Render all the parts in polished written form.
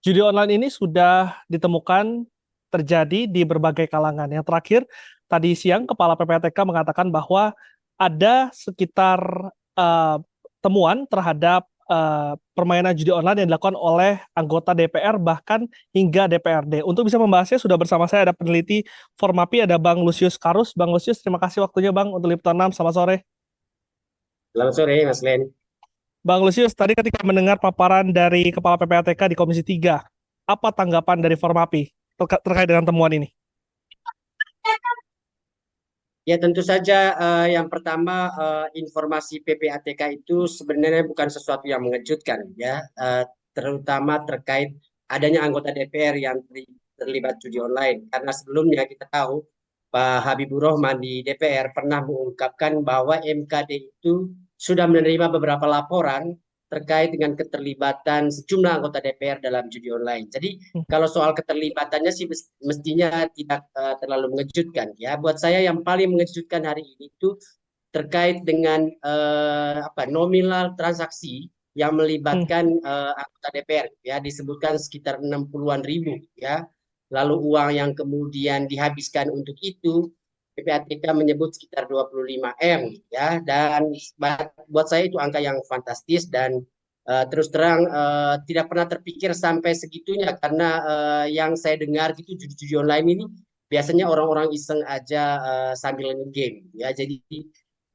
Judi online ini sudah ditemukan terjadi di berbagai kalangan. Yang terakhir, tadi siang Kepala PPATK mengatakan bahwa ada sekitar eh, temuan terhadap permainan judi online yang dilakukan oleh anggota DPR bahkan hingga DPRD. Untuk bisa membahasnya sudah bersama saya ada peneliti Formapi, ada Bang Lusius Karus. Bang Lusius, terima kasih waktunya Bang untuk Lipton 6. Selamat sore. Selamat sore, Mas Len. Bang Lusius, tadi ketika mendengar paparan dari Kepala PPATK di Komisi 3, apa tanggapan dari Formapi terkait dengan temuan ini? Ya tentu saja yang pertama informasi PPATK itu sebenarnya bukan sesuatu yang mengejutkan ya, terutama terkait adanya anggota DPR yang terlibat judi online. Karena sebelumnya kita tahu Pak Habibur Rahman di DPR pernah mengungkapkan bahwa MKD itu sudah menerima beberapa laporan terkait dengan keterlibatan sejumlah anggota DPR dalam judi online. Jadi kalau soal keterlibatannya sih mestinya tidak terlalu mengejutkan ya. Buat saya yang paling mengejutkan hari ini itu terkait dengan nominal transaksi yang Hmm, melibatkan anggota DPR ya, disebutkan sekitar 60-an ribu ya. Lalu uang yang kemudian dihabiskan untuk itu PPATK menyebut sekitar 25 M ya, dan buat saya itu angka yang fantastis dan terus terang tidak pernah terpikir sampai segitunya karena yang saya dengar gitu judi-judi online ini biasanya orang-orang iseng aja sambil game ya. Jadi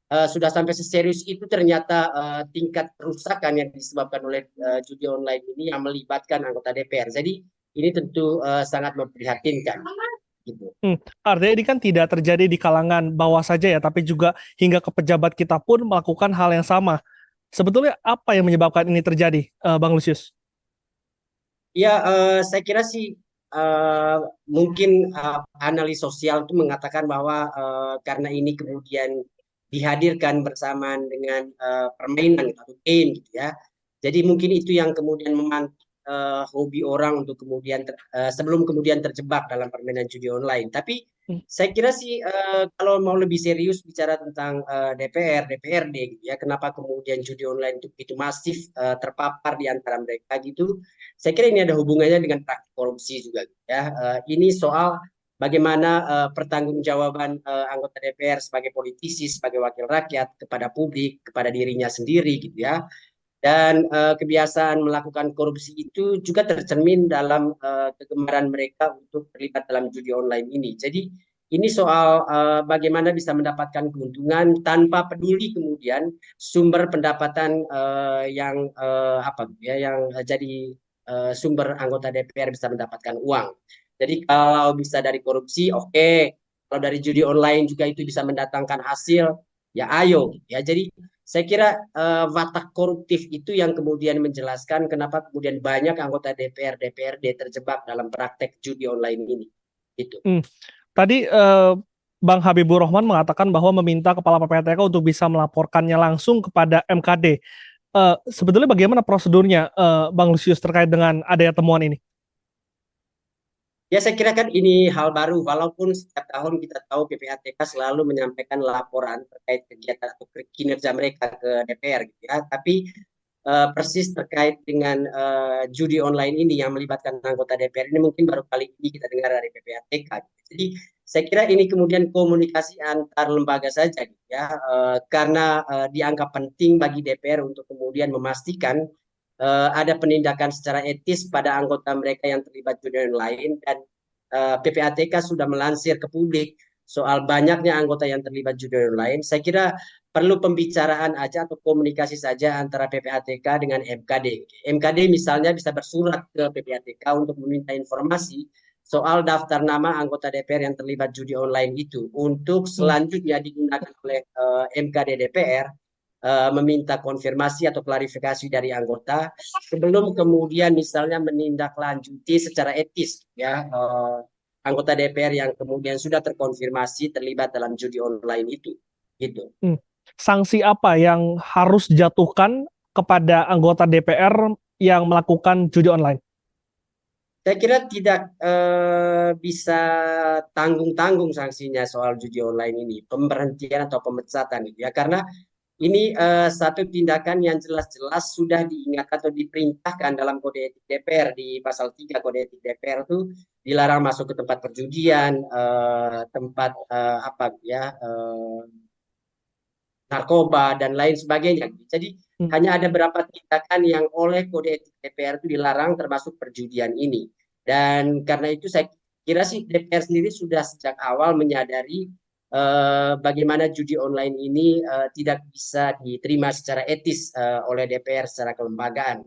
sudah sampai seserius itu ternyata tingkat kerusakan yang disebabkan oleh judi online ini yang melibatkan anggota DPR. Jadi ini tentu sangat memprihatinkan gitu. Artinya ini kan tidak terjadi di kalangan bawah saja ya, tapi juga hingga ke pejabat kita pun melakukan hal yang sama. Sebetulnya apa yang menyebabkan ini terjadi, Bang Lusius? Ya, saya kira sih mungkin analis sosial itu mengatakan bahwa karena ini kemudian dihadirkan bersamaan dengan permainan atau game gitu ya. Jadi mungkin itu yang kemudian memantik hobi orang untuk kemudian sebelum kemudian terjebak dalam permainan judi online. Tapi Hmm, saya kira sih kalau mau lebih serius bicara tentang DPR, DPRD gitu ya, kenapa kemudian judi online itu begitu masif terpapar di antara mereka gitu. Saya kira ini ada hubungannya dengan praktik korupsi juga gitu ya. Ini soal bagaimana pertanggungjawaban anggota DPR sebagai politisi, sebagai wakil rakyat kepada publik, kepada dirinya sendiri gitu ya. Dan kebiasaan melakukan korupsi itu juga tercermin dalam kegemaran mereka untuk terlibat dalam judi online ini. Jadi ini soal bagaimana bisa mendapatkan keuntungan tanpa peduli kemudian sumber pendapatan yang apa gitu ya, yang jadi sumber anggota DPR bisa mendapatkan uang. Jadi kalau bisa dari korupsi, oke. Kalau dari judi online juga itu bisa mendatangkan hasil, ya ayo. Ya, jadi saya kira watak koruptif itu yang kemudian menjelaskan kenapa kemudian banyak anggota DPR, DPRD terjebak dalam praktek judi online ini. Itu. hmm. Tadi Bang Habibur Rahman mengatakan bahwa meminta Kepala PPATK untuk bisa melaporkannya langsung kepada MKD. Sebetulnya bagaimana prosedurnya, Bang Lusius, terkait dengan adanya temuan ini? Ya, saya kira kan ini hal baru, walaupun setiap tahun kita tahu PPATK selalu menyampaikan laporan terkait kegiatan atau kinerja mereka ke DPR gitu ya. Tapi persis terkait dengan judi online ini yang melibatkan anggota DPR ini mungkin baru kali ini kita dengar dari PPATK. Jadi saya kira ini kemudian komunikasi antar lembaga saja gitu ya, karena dianggap penting bagi DPR untuk kemudian memastikan ada penindakan secara etis pada anggota mereka yang terlibat judi online dan PPATK sudah melansir ke publik soal banyaknya anggota yang terlibat judi online. Saya kira perlu pembicaraan aja atau komunikasi saja antara PPATK dengan MKD. MKD misalnya bisa bersurat ke PPATK untuk meminta informasi soal daftar nama anggota DPR yang terlibat judi online itu untuk Hmm. selanjutnya digunakan oleh MKD DPR meminta konfirmasi atau klarifikasi dari anggota sebelum kemudian misalnya menindaklanjuti secara etis ya anggota DPR yang kemudian sudah terkonfirmasi terlibat dalam judi online itu gitu. Hmm. Sanksi apa yang harus dijatuhkan kepada anggota DPR yang melakukan judi online? Saya kira tidak bisa tanggung-tanggung sanksinya soal judi online ini, pemberhentian atau pemecatan itu ya, karena ini satu tindakan yang jelas-jelas sudah diingatkan atau diperintahkan dalam kode etik DPR di pasal 3 kode etik DPR itu dilarang masuk ke tempat perjudian, tempat apa ya narkoba dan lain sebagainya. Jadi Hmm. hanya ada beberapa tindakan yang oleh kode etik DPR itu dilarang termasuk perjudian ini. Dan karena itu saya kira sih DPR sendiri sudah sejak awal menyadari bagaimana judi online ini tidak bisa diterima secara etis oleh DPR secara kelembagaan.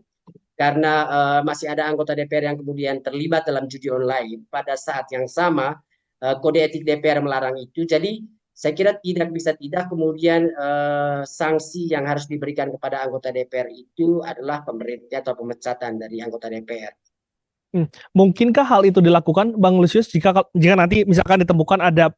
Karena masih ada anggota DPR yang kemudian terlibat dalam judi online pada saat yang sama kode etik DPR melarang itu. Jadi saya kira tidak bisa tidak kemudian sanksi yang harus diberikan kepada anggota DPR itu adalah pemberhentian atau pemecatan dari anggota DPR. Hmm. Mungkinkah hal itu dilakukan, Bang Lusius, jika nanti misalkan ditemukan ada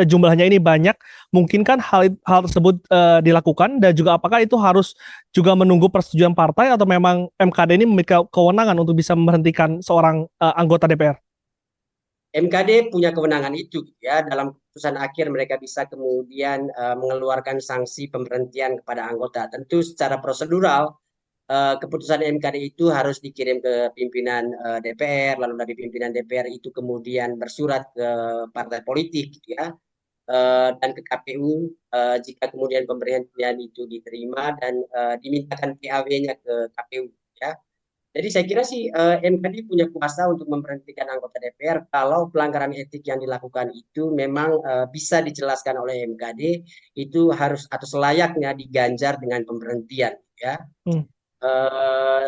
jumlahnya ini banyak, mungkinkah hal tersebut dilakukan, dan juga apakah itu harus juga menunggu persetujuan partai atau memang MKD ini memiliki kewenangan untuk bisa memberhentikan seorang anggota DPR? MKD punya kewenangan itu ya, dalam keputusan akhir mereka bisa kemudian mengeluarkan sanksi pemberhentian kepada anggota. Tentu secara prosedural keputusan MKD itu harus dikirim ke pimpinan DPR, lalu dari pimpinan DPR itu kemudian bersurat ke partai politik gitu ya, dan ke KPU jika kemudian pemberhentian itu diterima dan dimintakan PAW-nya ke KPU ya. Jadi saya kira sih MKD punya kuasa untuk memberhentikan anggota DPR kalau pelanggaran etik yang dilakukan itu memang bisa dijelaskan oleh MKD itu harus atau selayaknya diganjar dengan pemberhentian ya. Hmm.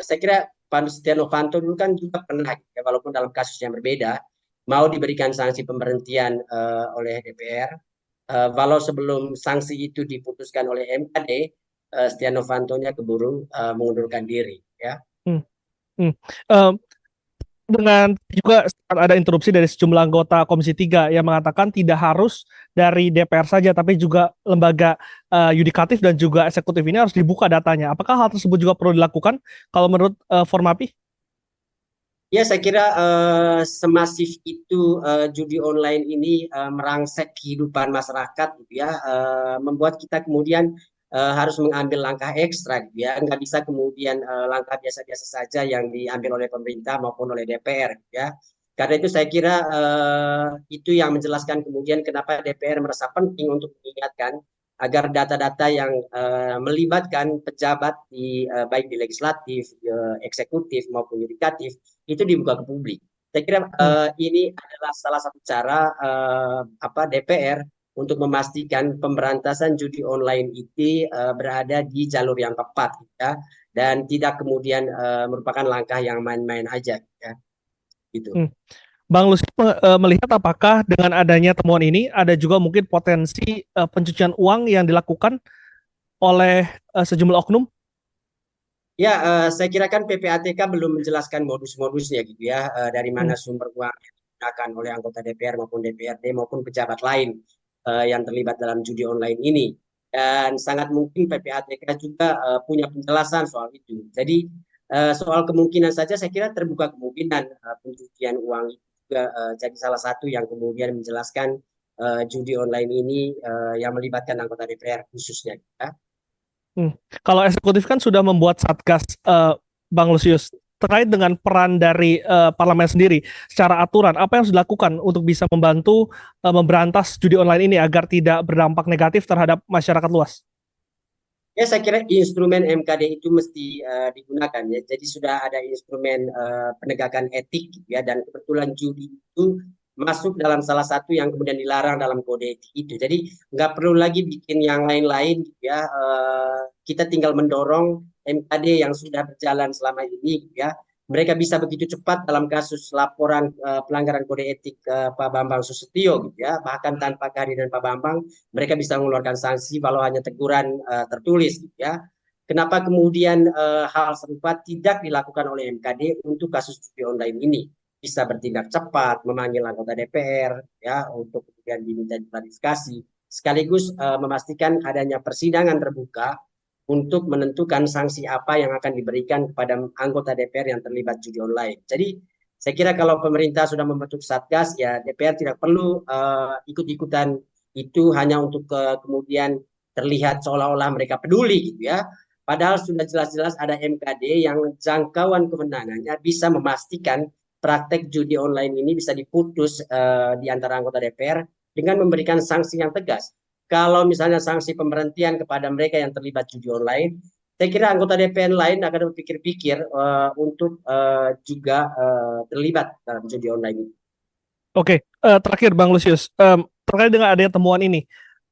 Saya kira Pak Setia Novanto dulu kan juga pernah, ya, walaupun dalam kasus yang berbeda, mau diberikan sanksi pemberhentian oleh DPR. Walau sebelum sanksi itu diputuskan oleh MKD, Setia Novanto-nya keburu mengundurkan diri. Ya. Hmm. Hmm. Eh, dengan juga ada interupsi dari sejumlah anggota Komisi 3 yang mengatakan tidak harus dari DPR saja, tapi juga lembaga yudikatif dan juga eksekutif ini harus dibuka datanya. Apakah hal tersebut juga perlu dilakukan kalau menurut Formapi? Ya, saya kira semasif itu judi online ini merangsek kehidupan masyarakat, gitu ya, membuat kita kemudian harus mengambil langkah ekstra, gitu ya, nggak bisa kemudian langkah biasa-biasa saja yang diambil oleh pemerintah maupun oleh DPR, gitu ya. Karena itu saya kira itu yang menjelaskan kemudian kenapa DPR merasa penting untuk mengingatkan agar data-data yang melibatkan pejabat baik di legislatif, eksekutif maupun yudikatif itu dibuka ke publik. Saya kira Hmm. ini adalah salah satu cara DPR untuk memastikan pemberantasan judi online itu berada di jalur yang tepat, ya, dan tidak kemudian merupakan langkah yang main-main aja, ya, gitu. Hmm. Bang Lusius melihat apakah dengan adanya temuan ini ada juga mungkin potensi pencucian uang yang dilakukan oleh sejumlah oknum? Ya, saya kira kan PPATK belum menjelaskan modus-modusnya gitu ya, dari Hmm. mana sumber uang yang digunakan oleh anggota DPR maupun DPRD maupun pejabat lain yang terlibat dalam judi online ini. Dan sangat mungkin PPATK juga punya penjelasan soal itu. Jadi soal kemungkinan saja saya kira terbuka kemungkinan pencucian uang itu juga jadi salah satu yang kemudian menjelaskan judi online ini yang melibatkan anggota DPR khususnya. Ya. Hmm. Kalau eksekutif kan sudah membuat satgas, Bang Lusius, terkait dengan peran dari parlemen sendiri secara aturan apa yang harus dilakukan untuk bisa membantu memberantas judi online ini agar tidak berdampak negatif terhadap masyarakat luas. Ya, saya kira instrumen MKD itu mesti digunakan ya. Jadi sudah ada instrumen penegakan etik gitu ya, dan kebetulan judi itu masuk dalam salah satu yang kemudian dilarang dalam kode etik itu. Jadi nggak perlu lagi bikin yang lain-lain gitu ya. Kita tinggal mendorong MKD yang sudah berjalan selama ini gitu ya. Mereka bisa begitu cepat dalam kasus laporan pelanggaran kode etik ke Pak Bambang Susatyo gitu ya. Bahkan tanpa kehadiran Pak Bambang mereka bisa mengeluarkan sanksi walau hanya teguran tertulis, gitu ya. Kenapa kemudian hal serupa tidak dilakukan oleh MKD untuk kasus judi online ini? Bisa bertindak cepat, memanggil anggota DPR ya untuk kemudian diminta klarifikasi, sekaligus memastikan adanya persidangan terbuka untuk menentukan sanksi apa yang akan diberikan kepada anggota DPR yang terlibat judi online. Jadi saya kira kalau pemerintah sudah membentuk satgas, ya DPR tidak perlu ikut-ikutan itu hanya untuk kemudian terlihat seolah-olah mereka peduli gitu ya. Padahal sudah jelas-jelas ada MKD yang jangkauan kewenangannya bisa memastikan praktek judi online ini bisa diputus di antara anggota DPR dengan memberikan sanksi yang tegas. Kalau misalnya sanksi pemberhentian kepada mereka yang terlibat judi online, saya kira anggota DPR lain akan berpikir-pikir untuk juga terlibat dalam judi online ini. Oke, terakhir Bang Lusius, terkait dengan adanya temuan ini,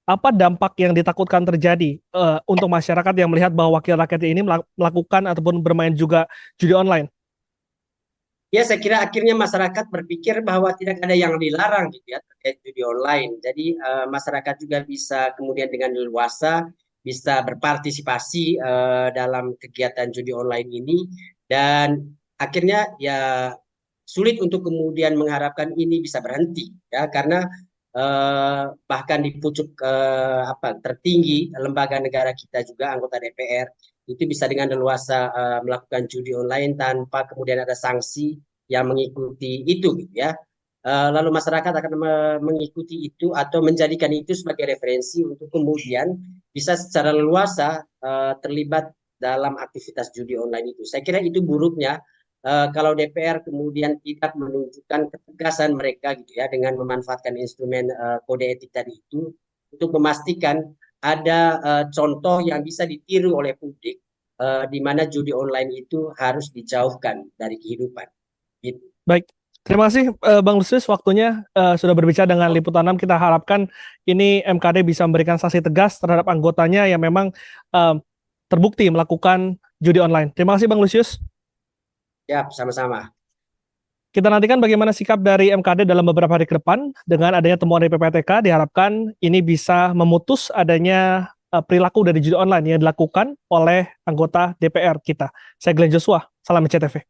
apa dampak yang ditakutkan terjadi untuk masyarakat yang melihat bahwa wakil rakyat ini melakukan ataupun bermain juga judi online? Ya, saya kira akhirnya masyarakat berpikir bahwa tidak ada yang dilarang gitu ya terkait judi online. Jadi masyarakat juga bisa kemudian dengan leluasa bisa berpartisipasi dalam kegiatan judi online ini, dan akhirnya ya sulit untuk kemudian mengharapkan ini bisa berhenti ya, karena bahkan di pucuk tertinggi lembaga negara kita juga anggota DPR itu bisa dengan leluasa melakukan judi online tanpa kemudian ada sanksi yang mengikuti itu gitu ya. Lalu masyarakat akan mengikuti itu atau menjadikan itu sebagai referensi untuk kemudian bisa secara leluasa terlibat dalam aktivitas judi online itu. Saya kira itu buruknya kalau DPR kemudian tidak menunjukkan ketegasan mereka gitu ya dengan memanfaatkan instrumen kode etik tadi itu untuk memastikan ada contoh yang bisa ditiru oleh publik di mana judi online itu harus dijauhkan dari kehidupan. Gitu. Baik, terima kasih Bang Lusius, waktunya sudah berbicara dengan Liputan 6. Kita harapkan ini MKD bisa memberikan sanksi tegas terhadap anggotanya yang memang terbukti melakukan judi online. Terima kasih Bang Lusius. Ya, sama-sama. Kita nantikan bagaimana sikap dari MKD dalam beberapa hari ke depan. Dengan adanya temuan dari PPATK, diharapkan ini bisa memutus adanya perilaku dari judi online yang dilakukan oleh anggota DPR kita. Saya Glenn Joshua, salam CTV.